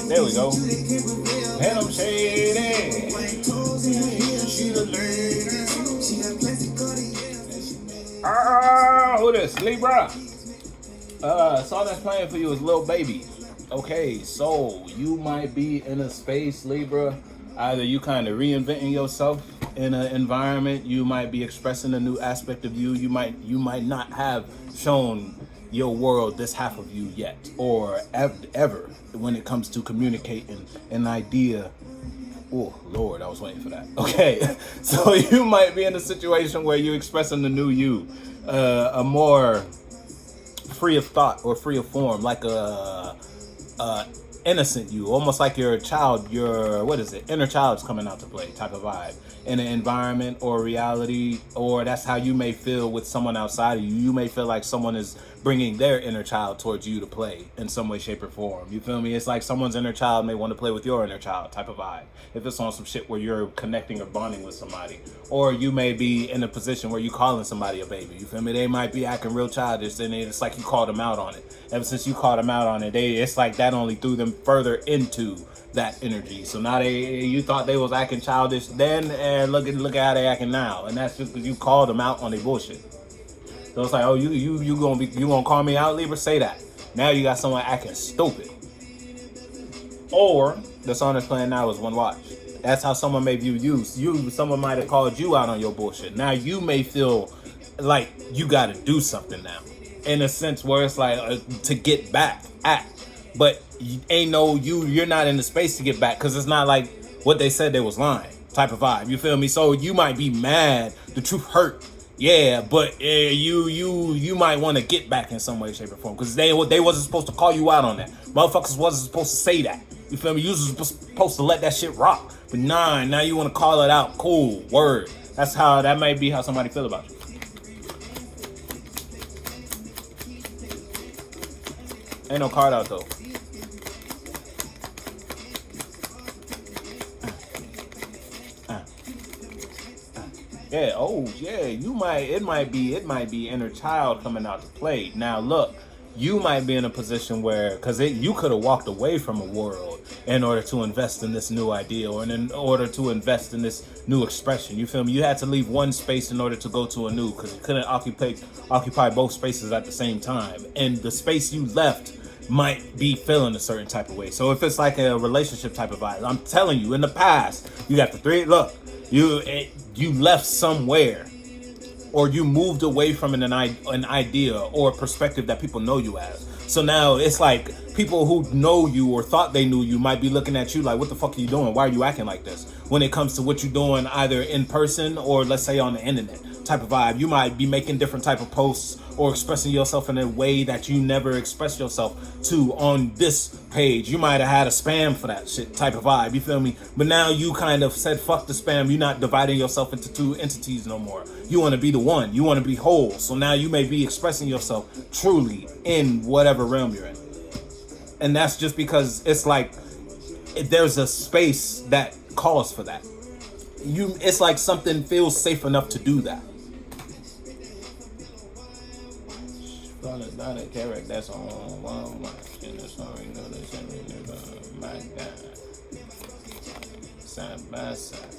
There we go. And I'm shady. She the lady. Who this? Libra. Song that's playing for you is Lil Baby. Okay, so you might be in a space, Libra. Either you kind of reinventing yourself in an environment, you might be expressing a new aspect of you. You might not have shown your world this half of you yet, or ever when it comes to communicating an idea. Oh Lord, I was waiting for that. Okay, so you might be in a situation where you're expressing the new you, a more free of thought or free of form, like a innocent you, almost like your child, your inner child's coming out to play type of vibe in an environment or reality. Or that's how you may feel with someone outside of you. You may feel like someone is bringing their inner child towards you to play in some way, shape, or form. You feel me? It's like someone's inner child may want to play with your inner child type of vibe, if it's on some shit where you're connecting or bonding with somebody. Or you may be in a position where you calling somebody a baby. You feel me? They might be acting real childish, and it's like you called them out on it. Ever since you called them out on it, it's like that only threw them further into that energy. So now you thought they was acting childish then, and look at how they acting now, and that's just because you called them out on their bullshit. So it's like, oh, you gonna call me out, Libra? Say that. Now you got someone acting stupid. Or the song that's playing now is One Watch. That's how someone may view you. Someone might have called you out on your bullshit. Now you may feel like you got to do something now, in a sense where it's like to get back at, but you're not in the space to get back, because it's not like what they said they was lying type of vibe. You feel me? So you might be mad. The truth hurt. Yeah, but you might want to get back in some way, shape, or form, because they wasn't supposed to call you out on that. Motherfuckers wasn't supposed to say that. You feel me? You was supposed to let that shit rock. But now you want to call it out. Cool, word. That might be how somebody feel about you. Ain't no card out though. Yeah, oh yeah, it might be inner child coming out to play. Now look, you might be in a position where, because you could have walked away from a world in order to invest in this new idea, or in order to invest in this new expression. You feel me? You had to leave one space in order to go to a new, because you couldn't occupy both spaces at the same time. And the space you left might be feeling a certain type of way. So if it's like a relationship type of vibe, I'm telling you, in the past, you got the three. Look, you left somewhere, or you moved away from an idea or a perspective that people know you as. So now it's like people who know you or thought they knew you might be looking at you like, what the fuck are you doing? Why are you acting like this? When it comes to what you're doing, either in person or let's say on the internet type of vibe, you might be making different type of posts or expressing yourself in a way that you never expressed yourself to on this page. You might have had a spam for that shit type of vibe, you feel me? But now you kind of said fuck the spam. You're not dividing yourself into two entities no more. You want to be the one. You want to be whole. So now you may be expressing yourself truly in whatever realm you're in. And that's just because it's like there's a space that calls for that. It's like something feels safe enough to do that. That's on one watch, and the song you know they send me my God. Side by side.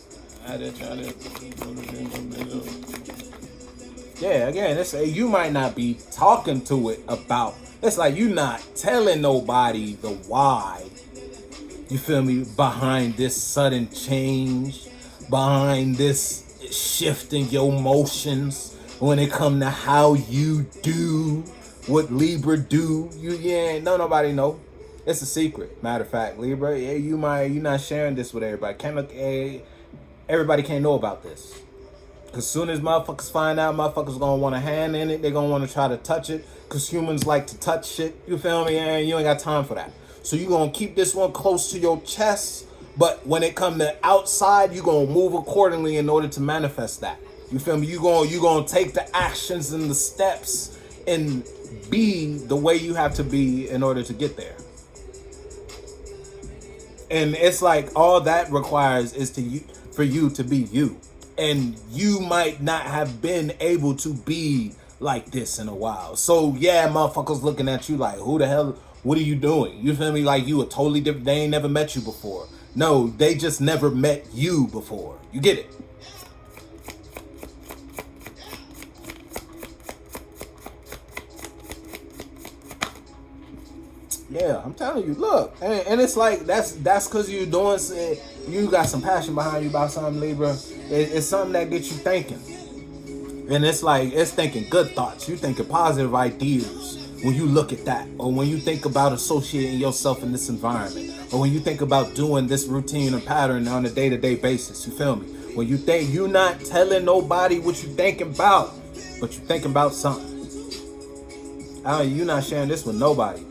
Yeah, again, you might not be talking to it about. It's like you not telling nobody the why. You feel me? Behind this sudden change, behind this shift in your emotions, when it come to how you do what Libra do, nobody know. It's a secret. Matter of fact, Libra, you're not sharing this with everybody. Everybody can't know about this. Cause soon as motherfuckers find out, motherfuckers gonna want a hand in it. They're gonna want to try to touch it. Cause humans like to touch shit. You feel me? And you ain't got time for that. So you gonna keep this one close to your chest. But when it come to outside, you gonna move accordingly in order to manifest that. You feel me? You gonna take the actions and the steps and be the way you have to be in order to get there. And it's like all that requires is for you to be you. And you might not have been able to be like this in a while. So yeah, motherfuckers looking at you like, who the hell What are you doing? You feel me? Like you a totally different. They ain't never met you before. No, they just never met you before. You get it? Yeah, I'm telling you. Look, and it's like that's because you doing. You got some passion behind you about something, Libra. It's something that gets you thinking. And it's like, it's thinking good thoughts. You thinking positive ideas when you look at that. Or when you think about associating yourself in this environment. Or when you think about doing this routine or pattern on a day-to-day basis. You feel me? When you think, you're not telling nobody what you thinking about. But you thinking about something. You're not sharing this with nobody.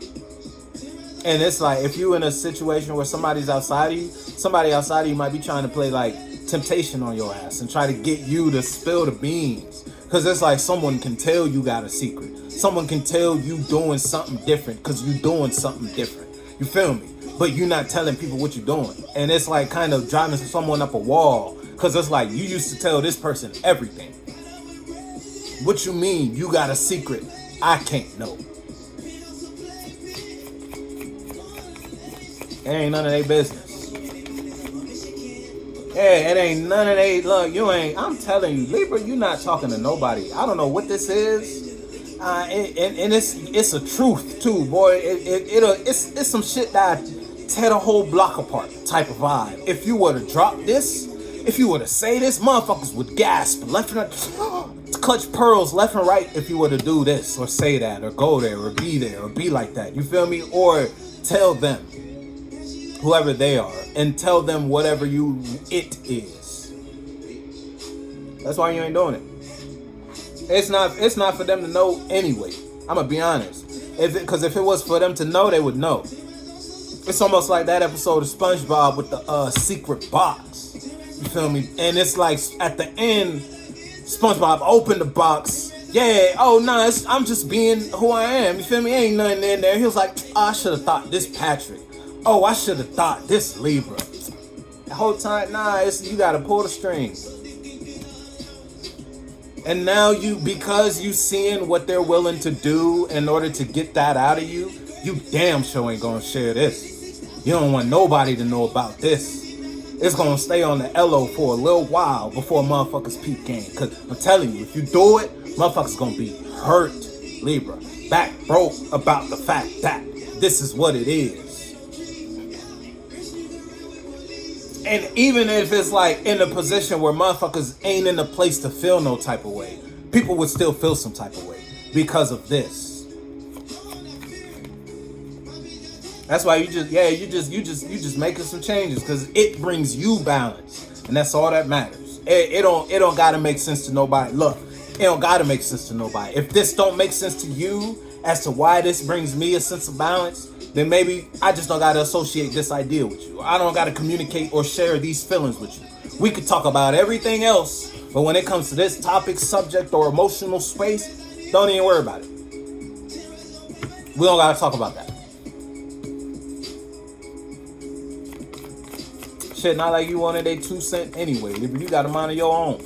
And it's like, if you in a situation where somebody outside of you might be trying to play like temptation on your ass and try to get you to spill the beans. Because it's like someone can tell you got a secret. Someone can tell you doing something different because you doing something different. You feel me? But you're not telling people what you're doing. And it's like kind of driving someone up a wall. Because it's like, you used to tell this person everything. What you mean you got a secret I can't know? It ain't none of their business. Yeah, it ain't none of they. Look, you ain't. I'm telling you, Libra, you not talking to nobody. I don't know what this is, and it's a truth too, boy. It's some shit that tear the whole block apart type of vibe. If you were to drop this, if you were to say this, motherfuckers would gasp left and right, clutch pearls left and right. If you were to do this or say that or go there or be like that, you feel me? Or tell them, whoever they are, and tell them whatever it is. That's why you ain't doing it. It's not for them to know anyway. I'm gonna be honest. Because if it was for them to know, they would know. It's almost like that episode of SpongeBob with the secret box. You feel me? And it's like at the end, SpongeBob opened the box. Yeah, oh no, I'm just being who I am. You feel me? Ain't nothing in there. He was like, I should have thought this Patrick. Oh, I should have thought this Libra. The whole time, you gotta pull the strings. And now because you seeing what they're willing to do in order to get that out of you, you damn sure ain't gonna share this. You don't want nobody to know about this. It's gonna stay on the LO for a little while before motherfuckers peep game. Cause I'm telling you, if you do it, motherfuckers gonna be hurt, Libra. Back broke about the fact that this is what it is. And even if it's like in a position where motherfuckers ain't in a place to feel no type of way, people would still feel some type of way because of this. That's why you just making some changes because it brings you balance, and that's all that matters. It don't gotta make sense to nobody. Look, it don't gotta make sense to nobody. If this don't make sense to you as to why this brings me a sense of balance, then maybe I just don't gotta associate this idea with you. I don't gotta communicate or share these feelings with you. We could talk about everything else, but when it comes to this topic, subject, or emotional space, don't even worry about it. We don't gotta talk about that. Shit, not like you wanted a 2 cent anyway. You got a mind of your own.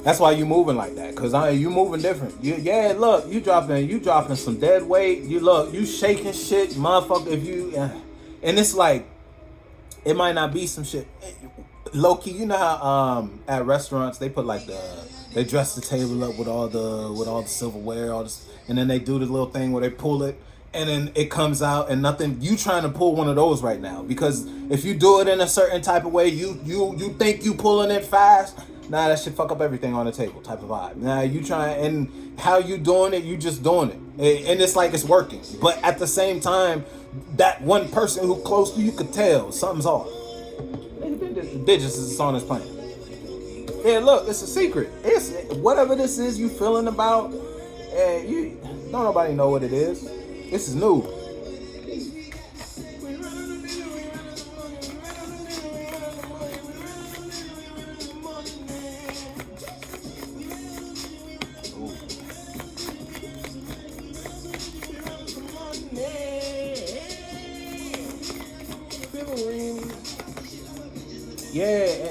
That's why you moving like that, cause you moving different. Look, you dropping some dead weight. You shaking shit, motherfucker. And it's like, it might not be some shit. Low key, you know how at restaurants they put like they dress the table up with all the silverware, all this, and then they do the little thing where they pull it, and then it comes out and nothing. You trying to pull one of those right now because if you do it in a certain type of way, you think you pulling it fast. Nah, that shit fuck up everything on the table type of vibe. Nah, you trying, and how you doing it, you just doing it. And it's like it's working. But at the same time, that one person who close to you could tell something's off. The digits is on this planet. Yeah, look, it's a secret. It's whatever this is you feeling about, you don't nobody know what it is. This is new.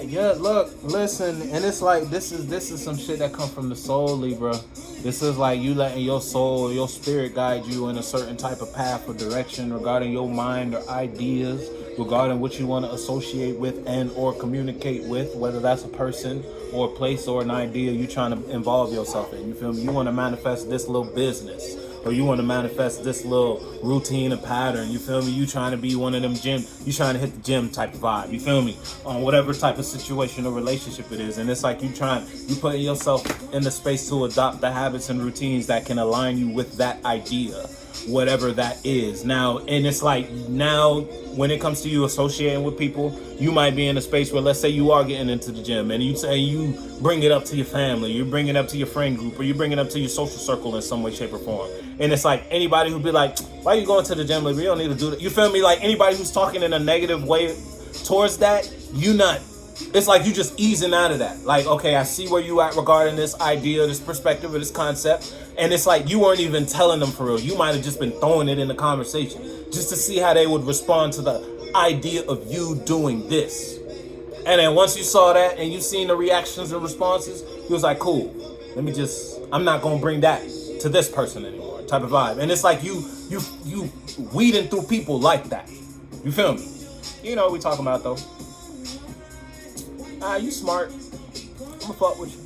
Yeah, look, listen, and it's like this is some shit that come from the soul, Libra. This is like you letting your soul, your spirit guide you in a certain type of path or direction regarding your mind or ideas, regarding what you want to associate with and or communicate with, whether that's a person or a place or an idea you trying to involve yourself in. You feel me? You want to manifest this little business, or you want to manifest this little routine and pattern. You feel me? You trying to be one of them gym, you trying to hit the gym type of vibe. You feel me? On whatever type of situation or relationship it is. And it's like you putting yourself in the space to adopt the habits and routines that can align you with that idea, whatever that is. Now, and it's like now when it comes to you associating with people, you might be in a space where, let's say you are getting into the gym and you say you bring it up to your family, you bring it up to your friend group, or you bring it up to your social circle in some way, shape, or form. And it's like anybody who be like, why are you going to the gym? Like, we don't need to do that. You feel me? Like anybody who's talking in a negative way towards that, it's like you just easing out of that. Like, okay, I see where you at regarding this idea, this perspective, or this concept. And it's like you weren't even telling them for real. You might have just been throwing it in the conversation just to see how they would respond to the idea of you doing this. And then once you saw that and you seen the reactions and responses, you was like, cool, I'm not going to bring that to this person anymore type of vibe. And it's like you weeding through people like that. You feel me? You know what we talking about though. You smart. I'ma fuck with you.